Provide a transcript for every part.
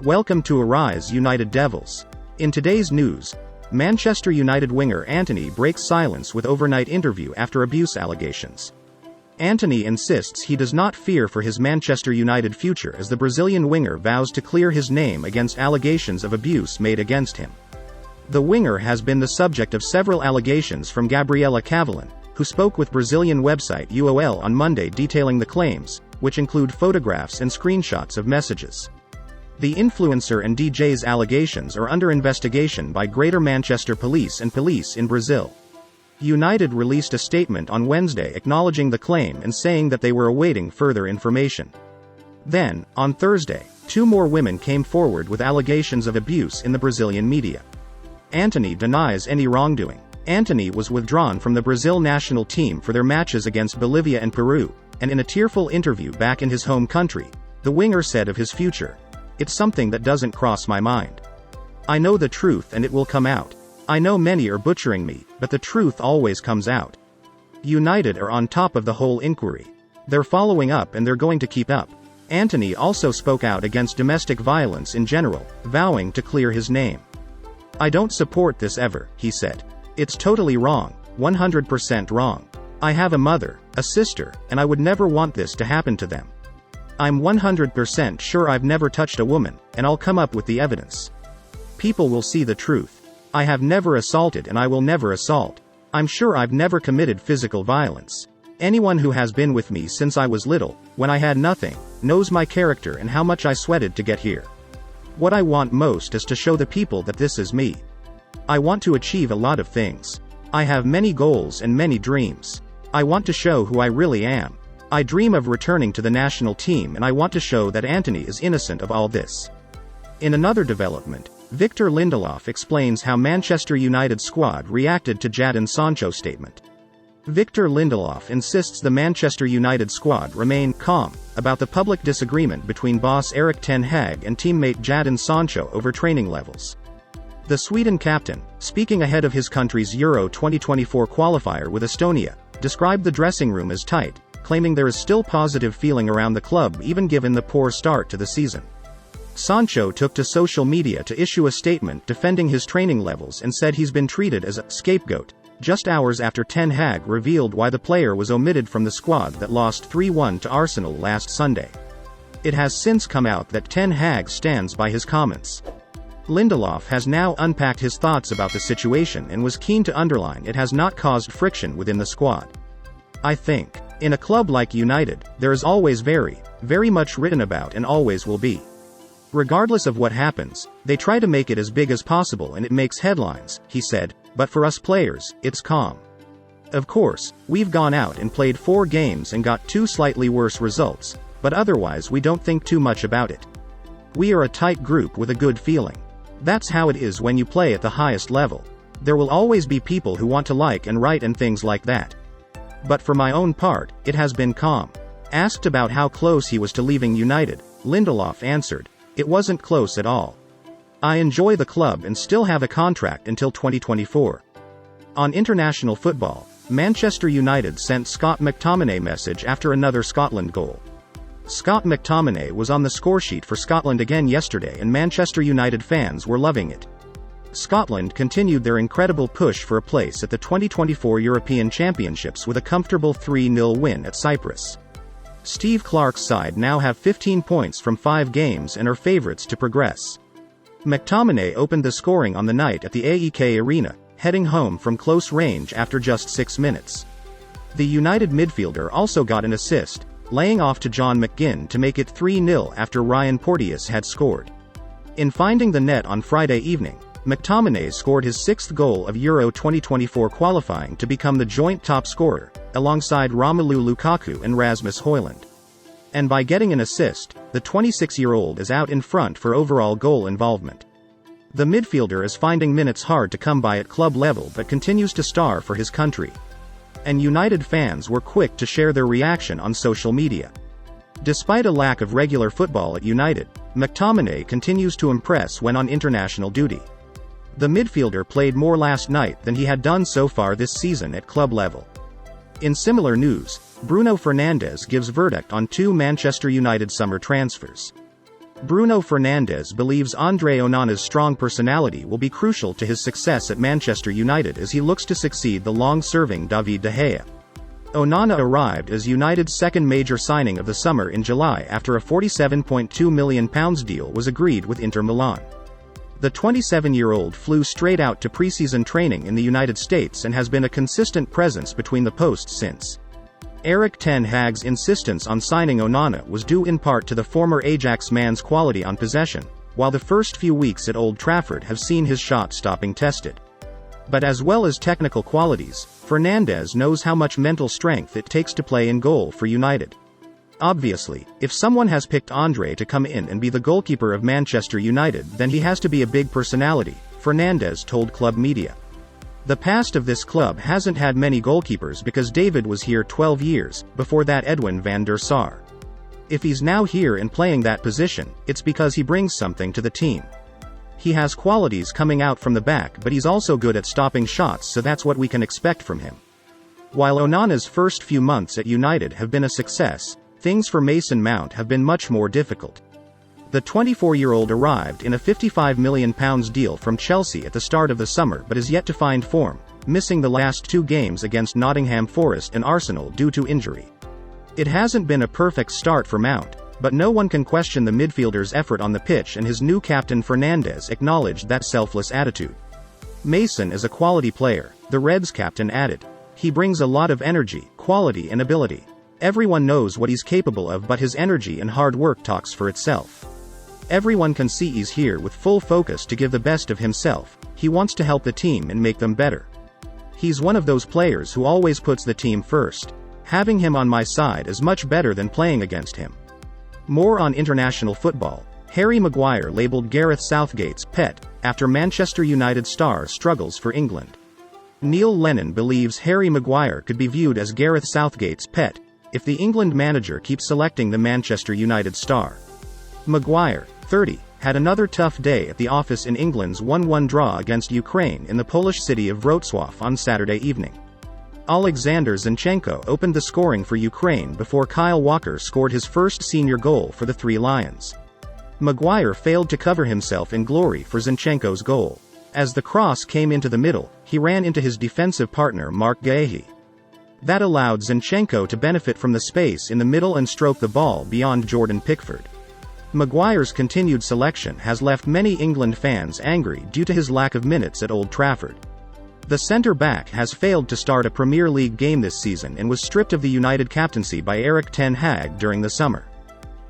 Welcome to Arise United Devils. In today's news, Manchester United winger Antony breaks silence with overnight interview after abuse allegations. Antony insists he does not fear for his Manchester United future as the Brazilian winger vows to clear his name against allegations of abuse made against him. The winger has been the subject of several allegations from Gabriela Cavalin, who spoke with Brazilian website UOL on Monday detailing the claims, which include photographs and screenshots of messages. The influencer and DJ's allegations are under investigation by Greater Manchester Police and police in Brazil. United released a statement on Wednesday acknowledging the claim and saying that they were awaiting further information. Then, on Thursday, two more women came forward with allegations of abuse in the Brazilian media. Antony denies any wrongdoing. Antony was withdrawn from the Brazil national team for their matches against Bolivia and Peru, and in a tearful interview back in his home country, the winger said of his future, "It's something that doesn't cross my mind. I know the truth and it will come out. I know many are butchering me, but the truth always comes out." United are on top of the whole inquiry. They're following up and they're going to keep up. Antony also spoke out against domestic violence in general, vowing to clear his name. "I don't support this ever," he said. "It's totally wrong, 100% wrong. I have a mother, a sister, and I would never want this to happen to them. I'm 100% sure I've never touched a woman, and I'll come up with the evidence. People will see the truth. I have never assaulted and I will never assault. I'm sure I've never committed physical violence. Anyone who has been with me since I was little, when I had nothing, knows my character and how much I sweated to get here. What I want most is to show the people that this is me. I want to achieve a lot of things. I have many goals and many dreams. I want to show who I really am. I dream of returning to the national team and I want to show that Antony is innocent of all this." In another development, Victor Lindelof explains how Manchester United squad reacted to Jadon Sancho's statement. Victor Lindelof insists the Manchester United squad remain calm about the public disagreement between boss Erik ten Hag and teammate Jadon Sancho over training levels. The Sweden captain, speaking ahead of his country's Euro 2024 qualifier with Estonia, described the dressing room as tight, claiming there is still positive feeling around the club even given the poor start to the season. Sancho took to social media to issue a statement defending his training levels and said he's been treated as a scapegoat, just hours after Ten Hag revealed why the player was omitted from the squad that lost 3-1 to Arsenal last Sunday. It has since come out that Ten Hag stands by his comments. Lindelof has now unpacked his thoughts about the situation and was keen to underline it has not caused friction within the squad. "I think, in a club like United, there is always very much written about and always will be. Regardless of what happens, they try to make it as big as possible and it makes headlines," he said, "but for us players, it's calm. Of course, we've gone out and played 4 games and got 2 slightly worse results, but otherwise we don't think too much about it. We are a tight group with a good feeling. That's how it is when you play at the highest level. There will always be people who want to like and write and things like that. But for my own part, it has been calm." Asked about how close he was to leaving United, Lindelof answered, "It wasn't close at all. I enjoy the club and still have a contract until 2024. On international football, Manchester United sent Scott McTominay message after another Scotland goal. Scott McTominay was on the scoresheet for Scotland again yesterday and Manchester United fans were loving it. Scotland continued their incredible push for a place at the 2024 European Championships with a comfortable 3-0 win at Cyprus. Steve Clarke's side now have 15 points from 5 games and are favourites to progress. McTominay opened the scoring on the night at the AEK Arena, heading home from close range after just 6 minutes. The United midfielder also got an assist, laying off to John McGinn to make it 3-0 after Ryan Porteous had scored. In finding the net on Friday evening, McTominay scored his 6th goal of Euro 2024 qualifying to become the joint top scorer, alongside Romelu Lukaku and Rasmus Højlund. And by getting an assist, the 26-year-old is out in front for overall goal involvement. The midfielder is finding minutes hard to come by at club level but continues to star for his country. And United fans were quick to share their reaction on social media. Despite a lack of regular football at United, McTominay continues to impress when on international duty. The midfielder played more last night than he had done so far this season at club level. In similar news, Bruno Fernandes gives verdict on 2 Manchester United summer transfers. Bruno Fernandes believes Andre Onana's strong personality will be crucial to his success at Manchester United as he looks to succeed the long-serving David de Gea. Onana arrived as United's second major signing of the summer in July after a £47.2 million deal was agreed with Inter Milan. The 27-year-old flew straight out to pre-season training in the United States and has been a consistent presence between the posts since. Erik ten Hag's insistence on signing Onana was due in part to the former Ajax man's quality on possession, while the first few weeks at Old Trafford have seen his shot-stopping tested. But as well as technical qualities, Fernandes knows how much mental strength it takes to play in goal for United. Obviously, if someone has picked Andre to come in and be the goalkeeper of Manchester United, then he has to be a big personality, Fernandes told club media. The past of this club hasn't had many goalkeepers because David was here 12 years, before that Edwin van der Sar. If he's now here and playing that position, it's because he brings something to the team. He has qualities coming out from the back, but he's also good at stopping shots, so that's what we can expect from him. While Onana's first few months at United have been a success, things for Mason Mount have been much more difficult. The 24-year-old arrived in a £55 million deal from Chelsea at the start of the summer but is yet to find form, missing the last two games against Nottingham Forest and Arsenal due to injury. It hasn't been a perfect start for Mount, but no one can question the midfielder's effort on the pitch, and his new captain Fernandes acknowledged that selfless attitude. Mason is a quality player, the Reds captain added. He brings a lot of energy, quality and ability. Everyone knows what he's capable of, but his energy and hard work talks for itself. Everyone can see he's here with full focus to give the best of himself. He wants to help the team and make them better. He's one of those players who always puts the team first. Having him on my side is much better than playing against him. More on international football. Harry Maguire labelled Gareth Southgate's pet, after Manchester United star struggles for England. Neil Lennon believes Harry Maguire could be viewed as Gareth Southgate's pet, if the England manager keeps selecting the Manchester United star. Maguire, 30, had another tough day at the office in England's 1-1 draw against Ukraine in the Polish city of Wrocław on Saturday evening. Alexander Zinchenko opened the scoring for Ukraine before Kyle Walker scored his first senior goal for the Three Lions. Maguire failed to cover himself in glory for Zinchenko's goal. As the cross came into the middle, he ran into his defensive partner Mark Guehi. That allowed Zinchenko to benefit from the space in the middle and stroke the ball beyond Jordan Pickford. Maguire's continued selection has left many England fans angry due to his lack of minutes at Old Trafford. The centre-back has failed to start a Premier League game this season and was stripped of the United captaincy by Erik ten Hag during the summer.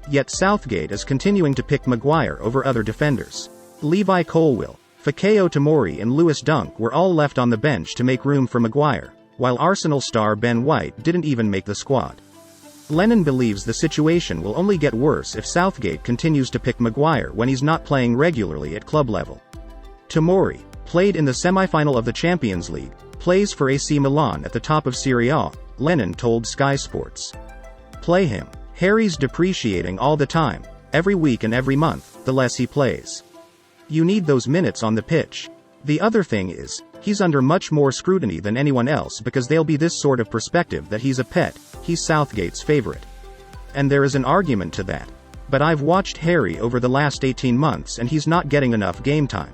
Yet Southgate is continuing to pick Maguire over other defenders. Levi Colwill, Fikayo Tomori and Lewis Dunk were all left on the bench to make room for Maguire, while Arsenal star Ben White didn't even make the squad. Lennon believes the situation will only get worse if Southgate continues to pick Maguire when he's not playing regularly at club level. Tomori, played in the semi-final of the Champions League, plays for AC Milan at the top of Serie A, Lennon told Sky Sports. Play him. Harry's depreciating all the time, every week and every month, the less he plays. You need those minutes on the pitch. The other thing is, he's under much more scrutiny than anyone else because there'll be this sort of perspective that he's a pet, he's Southgate's favorite. And there is an argument to that. But I've watched Harry over the last 18 months and he's not getting enough game time.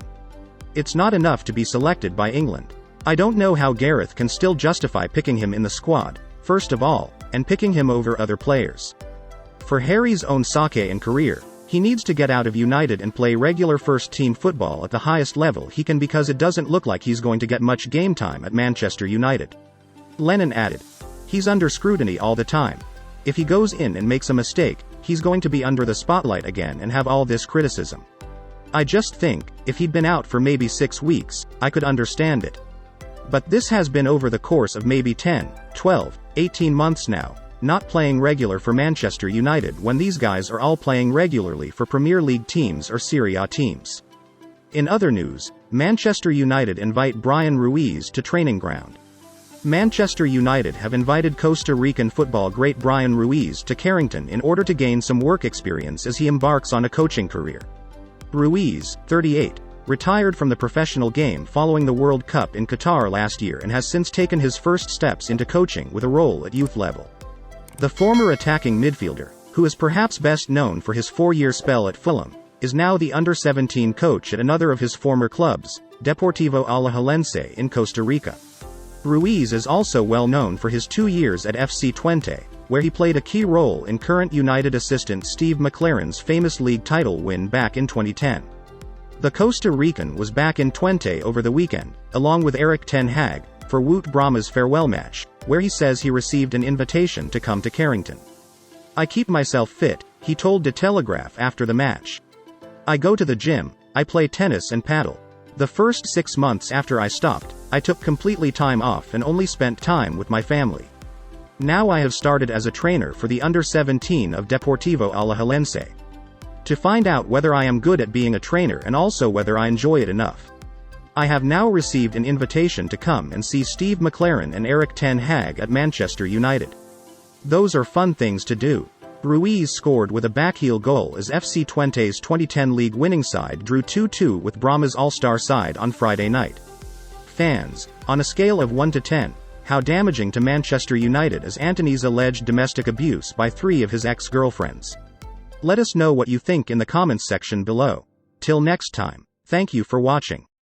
It's not enough to be selected by England. I don't know how Gareth can still justify picking him in the squad, first of all, and picking him over other players. For Harry's own sake and career, he needs to get out of United and play regular first-team football at the highest level he can, because it doesn't look like he's going to get much game time at Manchester United. Lennon added, he's under scrutiny all the time. If he goes in and makes a mistake, he's going to be under the spotlight again and have all this criticism. I just think, if he'd been out for maybe 6 weeks, I could understand it. But this has been over the course of maybe 10, 12, 18 months now, not playing regular for Manchester United when these guys are all playing regularly for Premier League teams or Serie A teams. In other news, Manchester United invite Brian Ruiz to training ground. Manchester United have invited Costa Rican football great Brian Ruiz to Carrington in order to gain some work experience as he embarks on a coaching career. Ruiz, 38, retired from the professional game following the World Cup in Qatar last year and has since taken his first steps into coaching with a role at youth level. The former attacking midfielder, who is perhaps best known for his 4-year spell at Fulham, is now the under-17 coach at another of his former clubs, Deportivo Alajuelense in Costa Rica. Ruiz is also well known for his 2 years at FC Twente, where he played a key role in current United assistant Steve McLaren's famous league title win back in 2010. The Costa Rican was back in Twente over the weekend, along with Erik ten Hag, for Wout Brama's farewell match, where he says he received an invitation to come to Carrington. "I keep myself fit," he told De Telegraph after the match. "I go to the gym, I play tennis and paddle. The first 6 months after I stopped, I took completely time off and only spent time with my family. Now I have started as a trainer for the under-17 of Deportivo Alajuelense. To find out whether I am good at being a trainer and also whether I enjoy it enough. I have now received an invitation to come and see Steve McLaren and Erik ten Hag at Manchester United. Those are fun things to do." Ruiz scored with a backheel goal as FC Twente's 2010 league winning side drew 2-2 with Brama's all-star side on Friday night. Fans, on a scale of 1 to 10, how damaging to Manchester United is Antony's alleged domestic abuse by 3 of his ex-girlfriends? Let us know what you think in the comments section below. Till next time, thank you for watching.